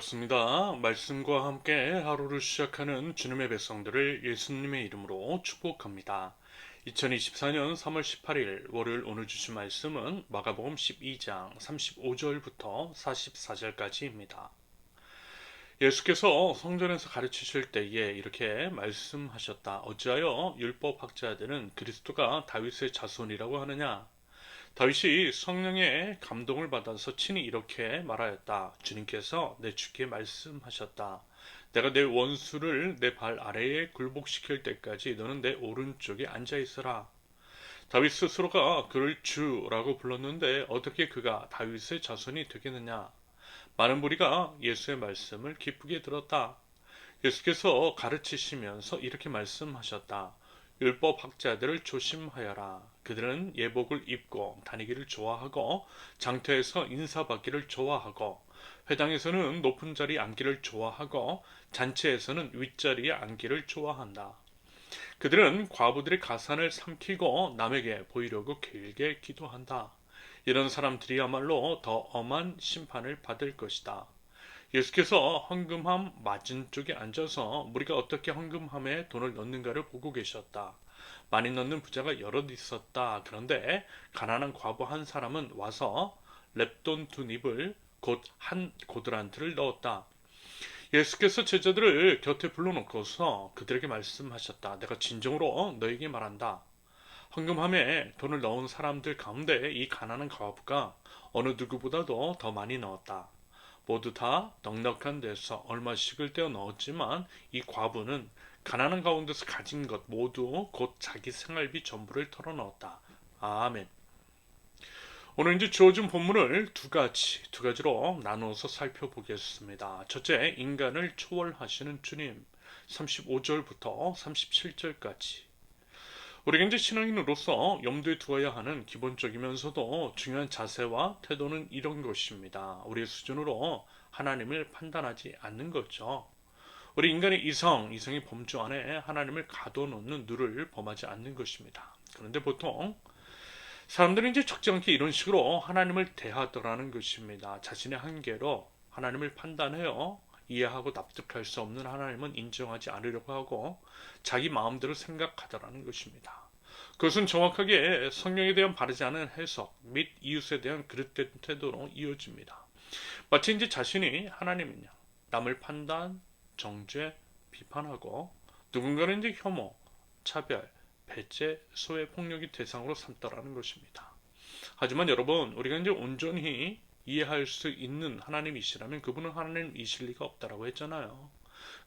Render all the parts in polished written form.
반갑습니다. 말씀과 함께 하루를 시작하는 주님의 백성들을 예수님의 이름으로 축복합니다. 2024년 3월 18일 월요일 오늘 주신 말씀은 마가복음 12장 35절부터 44절까지입니다. 예수께서 성전에서 가르치실 때에 이렇게 말씀하셨다. 어찌하여 율법학자들은 그리스도가 다윗의 자손이라고 하느냐? 다윗이 성령의 감동을 받아서 친히 이렇게 말하였다. 주님께서 내 주께 말씀하셨다. 내가 내 원수를 내 발 아래에 굴복시킬 때까지 너는 내 오른쪽에 앉아 있으라. 다윗 스스로가 그를 주라고 불렀는데 어떻게 그가 다윗의 자손이 되겠느냐? 많은 무리가 예수의 말씀을 기쁘게 들었다. 예수께서 가르치시면서 이렇게 말씀하셨다. 율법 학자들을 조심하여라. 그들은 예복을 입고 다니기를 좋아하고 장터에서 인사받기를 좋아하고 회당에서는 높은 자리에 앉기를 좋아하고 잔치에서는 윗자리에 앉기를 좋아한다. 그들은 과부들의 가산을 삼키고 남에게 보이려고 길게 기도한다. 이런 사람들이야말로 더 엄한 심판을 받을 것이다. 예수께서 헌금함 맞은쪽에 앉아서 무리가 어떻게 헌금함에 돈을 넣는가를 보고 계셨다. 많이 넣는 부자가 여럿 있었다. 그런데 가난한 과부 한 사람은 와서 렙돈 두 닙을 곧 한 고드란트를 넣었다. 예수께서 제자들을 곁에 불러놓고서 그들에게 말씀하셨다. 내가 진정으로 너에게 말한다. 헌금함에 돈을 넣은 사람들 가운데 이 가난한 과부가 어느 누구보다도 더 많이 넣었다. 모두 다 넉넉한 데서 얼마씩을 떼어 넣었지만 이 과부는 가난한 가운데서 가진 것 모두 곧 자기 생활비 전부를 털어 넣었다. 아멘. 오늘 이제 주어진 본문을 두 가지로 나누어서 살펴보겠습니다. 첫째, 인간을 초월하시는 주님. 35절부터 37절까지. 우리가 이제 신앙인으로서 염두에 두어야 하는 기본적이면서도 중요한 자세와 태도는 이런 것입니다. 우리의 수준으로 하나님을 판단하지 않는 거죠. 우리 인간의 이성이 범주 안에 하나님을 가둬놓는 누를 범하지 않는 것입니다. 그런데 보통 사람들은 이제 적지 않게 이런 식으로 하나님을 대하더라는 것입니다. 자신의 한계로 하나님을 판단해요. 이해하고 납득할 수 없는 하나님은 인정하지 않으려고 하고 자기 마음대로 생각하더라는 것입니다. 그것은 정확하게 성령에 대한 바르지 않은 해석 및 이웃에 대한 그릇된 태도로 이어집니다. 마치 이제 자신이 하나님이냐 남을 판단, 정죄, 비판하고 누군가는 이제 혐오, 차별, 배제, 소외, 폭력이 대상으로 삼더라는 것입니다. 하지만 여러분, 우리가 이제 온전히 이해할 수 있는 하나님이시라면 그분은 하나님이실 리가 없다라고 했잖아요.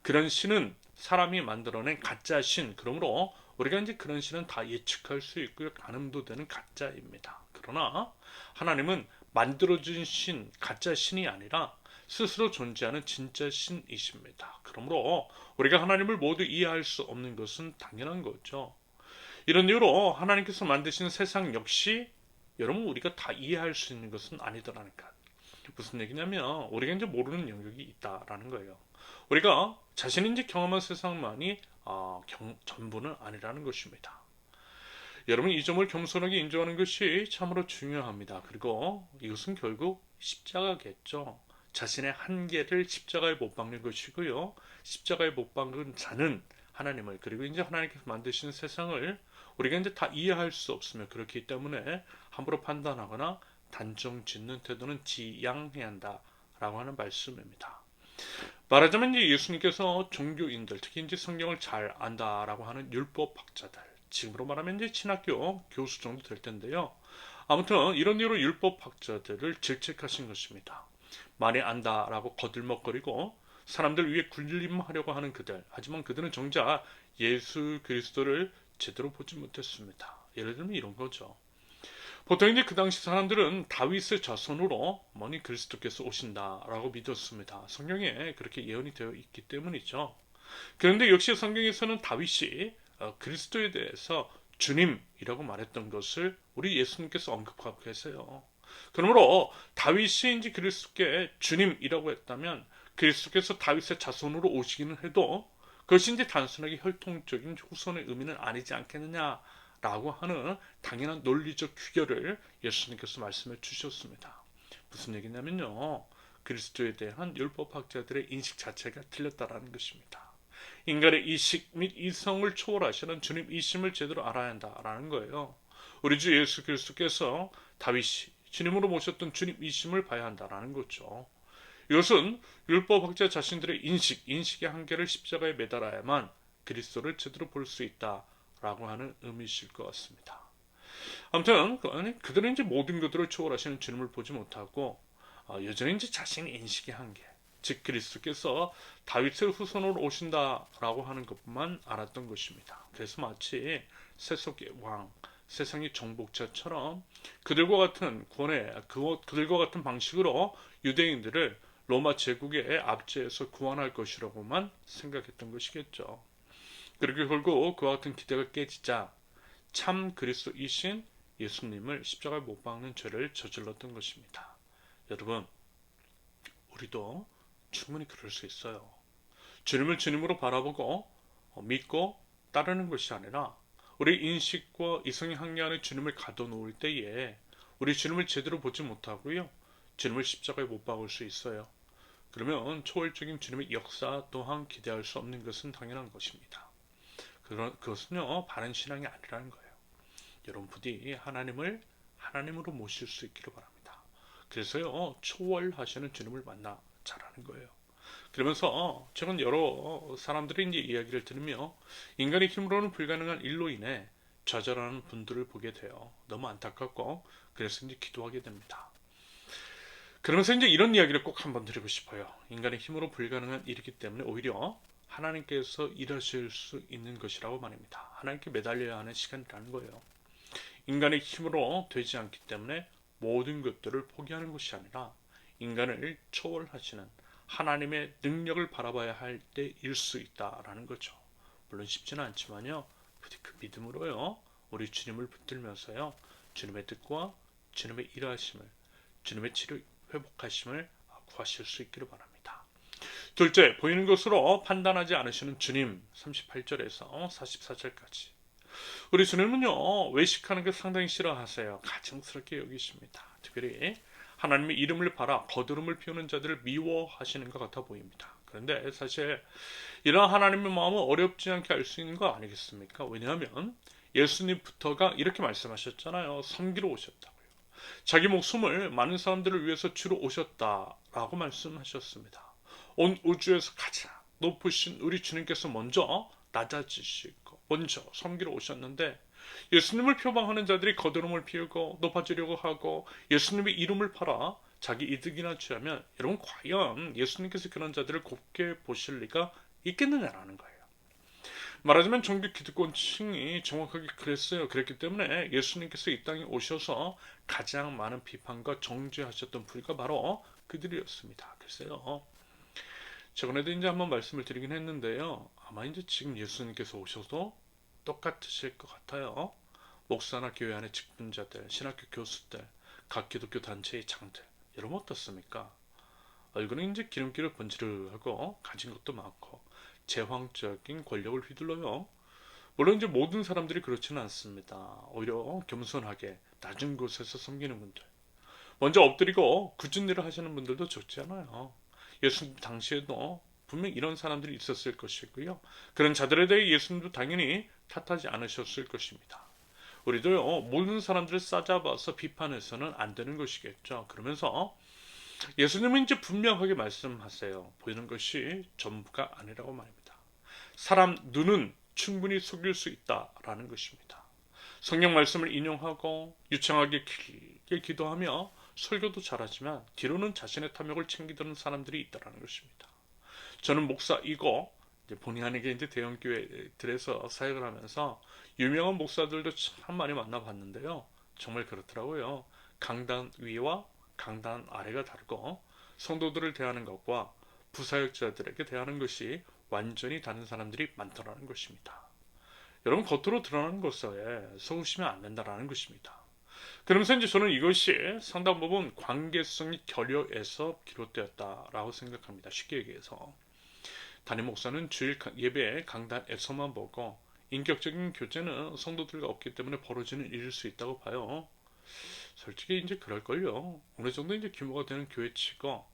그런 신은 사람이 만들어낸 가짜 신, 그러므로 우리가 이제 그런 신은 다 예측할 수 있고요. 가늠도 되는 가짜입니다. 그러나 하나님은 만들어진 신, 가짜 신이 아니라 스스로 존재하는 진짜 신이십니다. 그러므로 우리가 하나님을 모두 이해할 수 없는 것은 당연한 거죠. 이런 이유로 하나님께서 만드신 세상 역시 여러분 우리가 다 이해할 수 있는 것은 아니더라니까. 무슨 얘기냐면 우리가 이제 모르는 영역이 있다라는 거예요. 우리가 자신이 이제 경험한 세상만이 전부는 아니라는 것입니다. 여러분 이 점을 겸손하게 인정하는 것이 참으로 중요합니다. 그리고 이것은 결국 십자가겠죠. 자신의 한계를 십자가에 못 박는 것이고요. 십자가에 못 박은 자는 하나님을 그리고 이제 하나님께서 만드신 세상을 우리가 이제 다 이해할 수 없으며 그렇기 때문에 함부로 판단하거나 단정 짓는 태도는 지양해야 한다라고 하는 말씀입니다. 말하자면 이제 예수님께서 종교인들 특히 이제 성경을 잘 안다라고 하는 율법학자들 지금으로 말하면 이제 신학교 교수 정도 될 텐데요. 아무튼 이런 이유로 율법학자들을 질책하신 것입니다. 많이 안다라고 거들먹거리고 사람들 위에 군림하려고 하는 그들. 하지만 그들은 정작 예수 그리스도를 제대로 보지 못했습니다. 예를 들면 이런 거죠. 보통 이제 그 당시 사람들은 다윗의 자손으로 머니 그리스도께서 오신다라고 믿었습니다. 성경에 그렇게 예언이 되어 있기 때문이죠. 그런데 역시 성경에서는 다윗이 그리스도에 대해서 주님이라고 말했던 것을 우리 예수님께서 언급하고 계세요. 그러므로 다윗이 이제 그리스도께 주님이라고 했다면 그리스도께서 다윗의 자손으로 오시기는 해도 그것이 이제 단순하게 혈통적인 후손의 의미는 아니지 않겠느냐라고 하는 당연한 논리적 규결을 예수님께서 말씀해 주셨습니다. 무슨 얘기냐면요. 그리스도에 대한 율법학자들의 인식 자체가 틀렸다라는 것입니다. 인간의 이식 및 이성을 초월하시는 주님이심을 제대로 알아야 한다라는 거예요. 우리 주 예수 그리스도께서 다윗이 주님으로 모셨던 주님이심을 봐야 한다라는 거죠. 이것은 율법학자 자신들의 인식의 한계를 십자가에 매달아야만 그리스도를 제대로 볼 수 있다라고 하는 의미이실 것 같습니다. 아무튼 그들은 이제 모든 것들을 초월하시는 주님을 보지 못하고 여전히 이제 자신의 인식의 한계, 즉 그리스도께서 다윗의 후손으로 오신다라고 하는 것만 알았던 것입니다. 그래서 마치 세속의 왕, 세상의 정복자처럼 그들과 같은 그들과 같은 방식으로 유대인들을 로마 제국의 압제에서 구원할 것이라고만 생각했던 것이겠죠. 그리고 결국 그와 같은 기대가 깨지자 참 그리스도이신 예수님을 십자가에 못 박는 죄를 저질렀던 것입니다. 여러분, 우리도 충분히 그럴 수 있어요. 주님을 주님으로 바라보고 믿고 따르는 것이 아니라 우리 인식과 이성의 한계 안에 주님을 가둬놓을 때에 우리 주님을 제대로 보지 못하고요. 주님을 십자가에 못 박을 수 있어요. 그러면 초월적인 주님의 역사 또한 기대할 수 없는 것은 당연한 것입니다. 그것은요, 바른 신앙이 아니라는 거예요. 여러분 부디 하나님으로 모실 수 있기를 바랍니다. 그래서요, 초월하시는 주님을 만나 잘하는 거예요. 그러면서 최근 여러 사람들이 이제 이야기를 들으며 인간의 힘으로는 불가능한 일로 인해 좌절하는 분들을 보게 돼요. 너무 안타깝고 그래서 이제 기도하게 됩니다. 그러면서 이제 이런 이야기를 꼭 한번 드리고 싶어요. 인간의 힘으로 불가능한 일이기 때문에 오히려 하나님께서 일하실 수 있는 것이라고 말입니다. 하나님께 매달려야 하는 시간이라는 거예요. 인간의 힘으로 되지 않기 때문에 모든 것들을 포기하는 것이 아니라 인간을 초월하시는 하나님의 능력을 바라봐야 할 때일 수 있다라는 거죠. 물론 쉽지는 않지만요. 부디 그 믿음으로요. 우리 주님을 붙들면서요. 주님의 뜻과 주님의 일하심을, 주님의 치료 회복하심을 구하실 수 있기를 바랍니다. 둘째, 보이는 것으로 판단하지 않으시는 주님, 38절에서 44절까지. 우리 주님은요, 외식하는 걸 상당히 싫어하세요. 가증스럽게 여기십니다. 특별히 하나님의 이름을 팔아 거드름을 피우는 자들을 미워하시는 것 같아 보입니다. 그런데 사실 이런 하나님의 마음은 어렵지 않게 알 수 있는 거 아니겠습니까? 왜냐하면 예수님부터가 이렇게 말씀하셨잖아요. 섬기러 오셨다고요. 자기 목숨을 많은 사람들을 위해서 주러 오셨다라고 말씀하셨습니다. 온 우주에서 가장 높으신 우리 주님께서 먼저 낮아지시고 먼저 섬기러 오셨는데 예수님을 표방하는 자들이 거드름을 피우고 높아지려고 하고 예수님의 이름을 팔아 자기 이득이나 취하면 여러분 과연 예수님께서 그런 자들을 곱게 보실 리가 있겠느냐라는 거예요. 말하자면 종교 기득권층이 정확하게 그랬어요. 그랬기 때문에 예수님께서 이 땅에 오셔서 가장 많은 비판과 정죄하셨던 부류가 바로 그들이었습니다. 글쎄요. 최근에도 이제 한번 말씀을 드리긴 했는데요. 아마 이제 지금 예수님께서 오셔도 똑같으실 것 같아요. 목사나 교회 안의 직분자들, 신학교 교수들, 각 기독교 단체의 장들, 여러분 어떻습니까? 얼굴은 이제 기름기를 번지르하고 가진 것도 많고 제왕적인 권력을 휘둘러요. 물론 이제 모든 사람들이 그렇지는 않습니다. 오히려 겸손하게 낮은 곳에서 섬기는 분들, 먼저 엎드리고 굳은 일을 하시는 분들도 적지 않아요. 예수님 당시에도 분명 이런 사람들이 있었을 것이고요. 그런 자들에 대해 예수님도 당연히 탓하지 않으셨을 것입니다. 우리도요, 모든 사람들을 싸잡아서 비판해서는 안 되는 것이겠죠. 그러면서 예수님은 이제 분명하게 말씀하세요. 보이는 것이 전부가 아니라고 말입니다. 사람 눈은 충분히 속일 수 있다라는 것입니다. 성경 말씀을 인용하고 유창하게 길게 기도하며 설교도 잘하지만 뒤로는 자신의 탐욕을 챙기던 사람들이 있다라는 것입니다. 저는 목사이고 본의 아니게 이제 대형 교회들에서 사역을 하면서 유명한 목사들도 참 많이 만나봤는데요. 정말 그렇더라고요. 강단 위와 강단 아래가 다르고 성도들을 대하는 것과 부사역자들에게 대하는 것이 완전히 다른 사람들이 많다라는 것입니다. 여러분 겉으로 드러나는 것에 속으시면 안 된다라는 것입니다. 그러면서 이제 저는 이것이 상당 부분 관계성이 결여에서 비롯되었다라고 생각합니다. 쉽게 얘기해서 담임 목사는 주일 예배 강단에서만 보고 인격적인 교제는 성도들과 없기 때문에 벌어지는 일일 수 있다고 봐요. 솔직히 이제 그럴걸요. 어느 정도 이제 규모가 되는 교회치고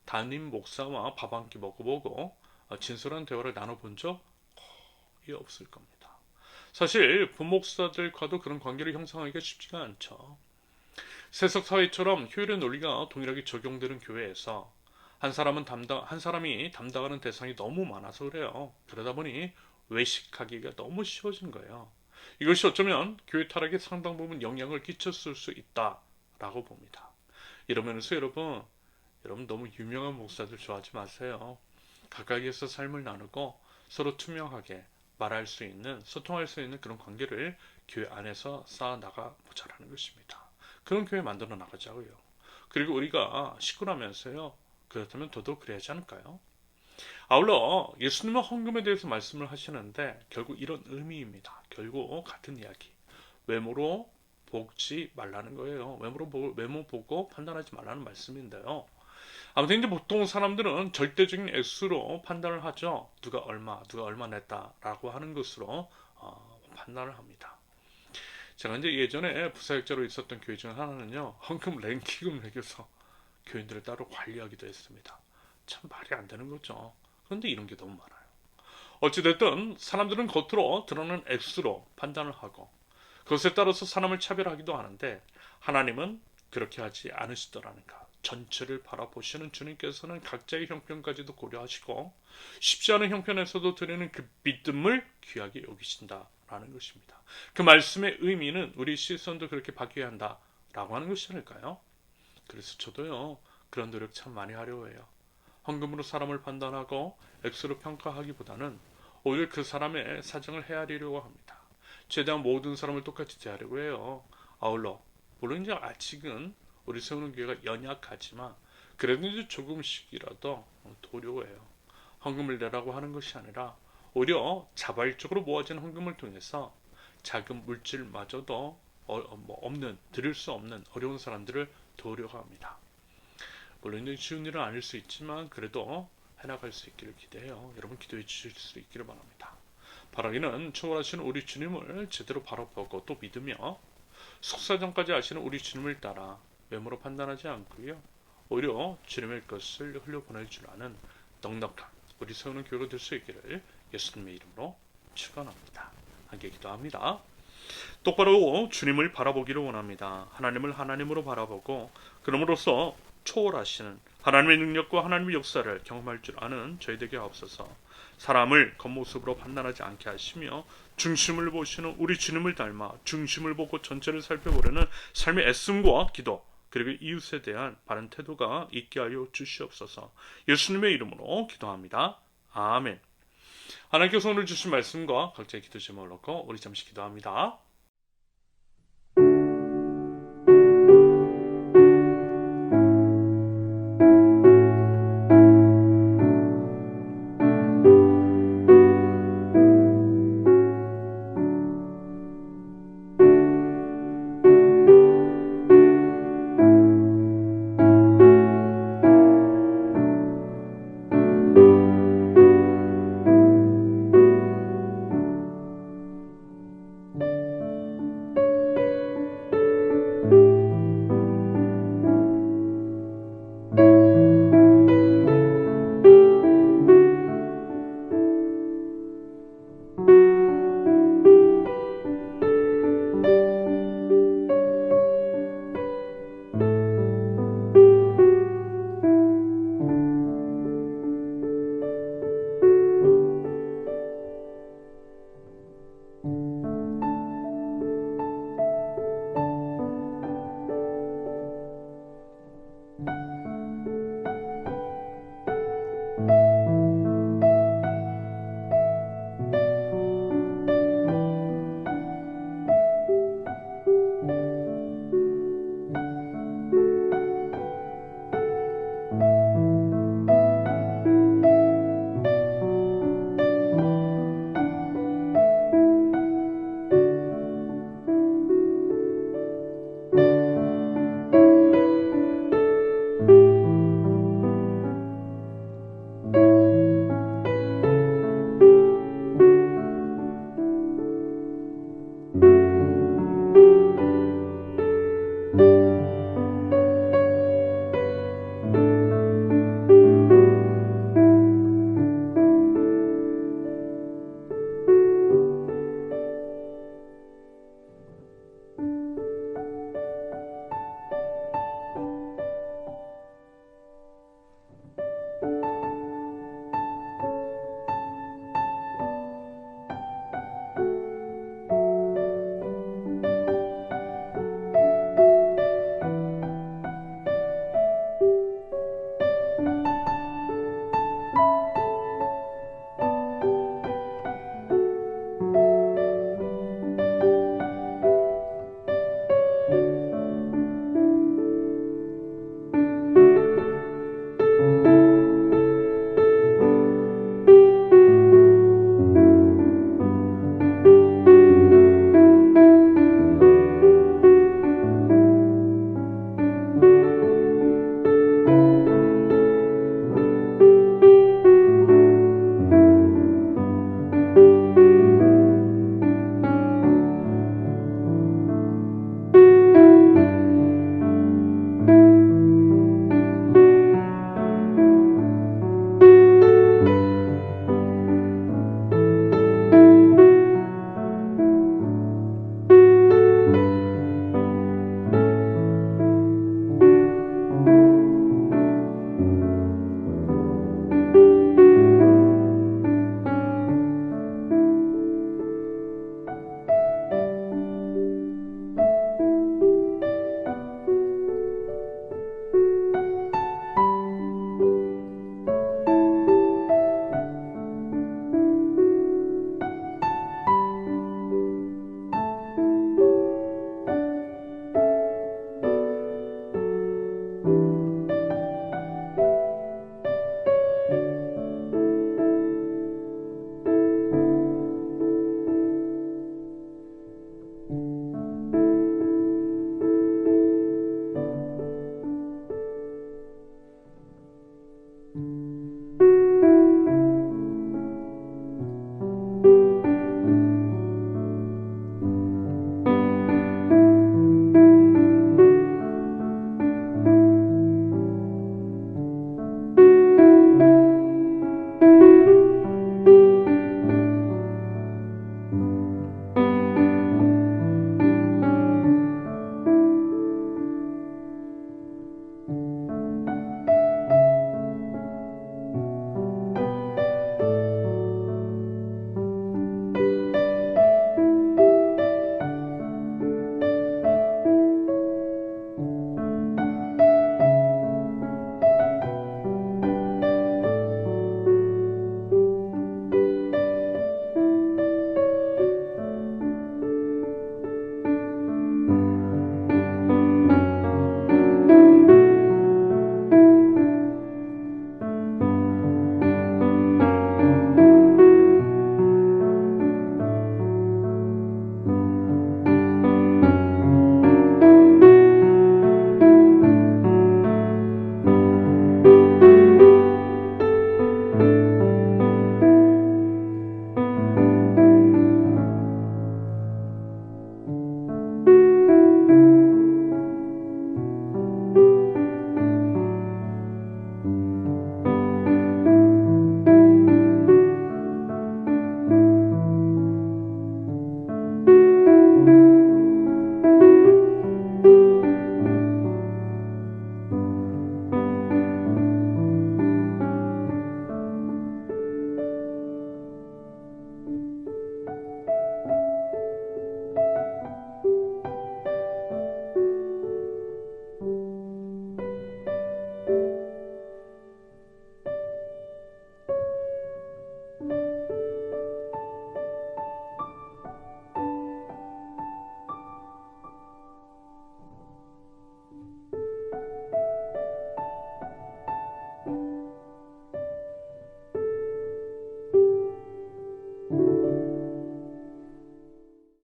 담임 목사와 밥 한 끼 먹어보고 진솔한 대화를 나눠본 적이 없을 겁니다. 사실 부목사들과도 그런 관계를 형성하기가 쉽지가 않죠. 세속 사회처럼 효율의 논리가 동일하게 적용되는 교회에서 한 사람이 담당하는 대상이 너무 많아서 그래요. 그러다 보니 외식하기가 너무 쉬워진 거예요. 이것이 어쩌면 교회 타락에 상당 부분 영향을 끼쳤을 수 있다라고 봅니다. 이러면서 여러분 너무 유명한 목사들 좋아하지 마세요. 가까이에서 삶을 나누고 서로 투명하게 말할 수 있는, 소통할 수 있는 그런 관계를 교회 안에서 쌓아 나가 보자라는 것입니다. 그런 교회 만들어 나가자고요. 그리고 우리가 식구라면서요. 그렇다면 더더욱 그래야지 않을까요? 아울러 예수님은 헌금에 대해서 말씀을 하시는데 결국 이런 의미입니다. 결국 같은 이야기. 외모로 보지 말라는 거예요. 외모 보고 판단하지 말라는 말씀인데요. 아무튼 이제 보통 사람들은 절대적인 액수로 판단을 하죠. 누가 얼마 냈다라고 하는 것으로 판단을 합니다. 제가 이제 예전에 부사역자로 있었던 교회 중 하나는요, 헌금 랭킹을 매겨서 교인들을 따로 관리하기도 했습니다. 참 말이 안 되는 거죠. 그런데 이런 게 너무 많아요. 어찌됐든 사람들은 겉으로 드러나는 액수로 판단을 하고 그것에 따라서 사람을 차별하기도 하는데 하나님은 그렇게 하지 않으시더라는가. 전체를 바라보시는 주님께서는 각자의 형편까지도 고려하시고 쉽지 않은 형편에서도 드리는 그 믿음을 귀하게 여기신다라는 것입니다. 그 말씀의 의미는 우리 시선도 그렇게 바뀌어야 한다라고 하는 것이 아닐까요? 그래서 저도요 그런 노력 참 많이 하려고 해요. 헌금으로 사람을 판단하고 액수로 평가하기보다는 오히려 그 사람의 사정을 헤아리려고 합니다. 최대한 모든 사람을 똑같이 대하려고 해요. 아울러 물론 이제 아직은 우리 세우는 교회가 연약하지만 그래도 이제 조금씩이라도 도려고 해요. 헌금을 내라고 하는 것이 아니라 오히려 자발적으로 모아진 헌금을 통해서 작은 물질마저도 드릴 수 없는 어려운 사람들을 도우려고 합니다. 물론 쉬운 일은 아닐 수 있지만 그래도 해나갈 수 있기를 기대해요. 여러분 기도해 주실 수 있기를 바랍니다. 바라기는 초월하시는 우리 주님을 제대로 바라보고 또 믿으며 속사정까지 아시는 우리 주님을 따라 외모로 판단하지 않고요. 오히려 주님의 것을 흘려보낼 줄 아는 넉넉한 우리 세우는 교회가 될 수 있기를 예수님의 이름으로 축원합니다. 함께 기도합니다. 똑바로 주님을 바라보기를 원합니다. 하나님을 하나님으로 바라보고 그럼으로써 초월하시는 하나님의 능력과 하나님의 역사를 경험할 줄 아는 저희 되게 하옵소서. 사람을 겉모습으로 판단하지 않게 하시며 중심을 보시는 우리 주님을 닮아 중심을 보고 전체를 살펴보려는 삶의 애씀과 기도 그리고 이웃에 대한 바른 태도가 있게 하여 주시옵소서. 예수님의 이름으로 기도합니다. 아멘. 하나님께서 오늘 주신 말씀과 각자의 기도 제목을 놓고 우리 잠시 기도합니다.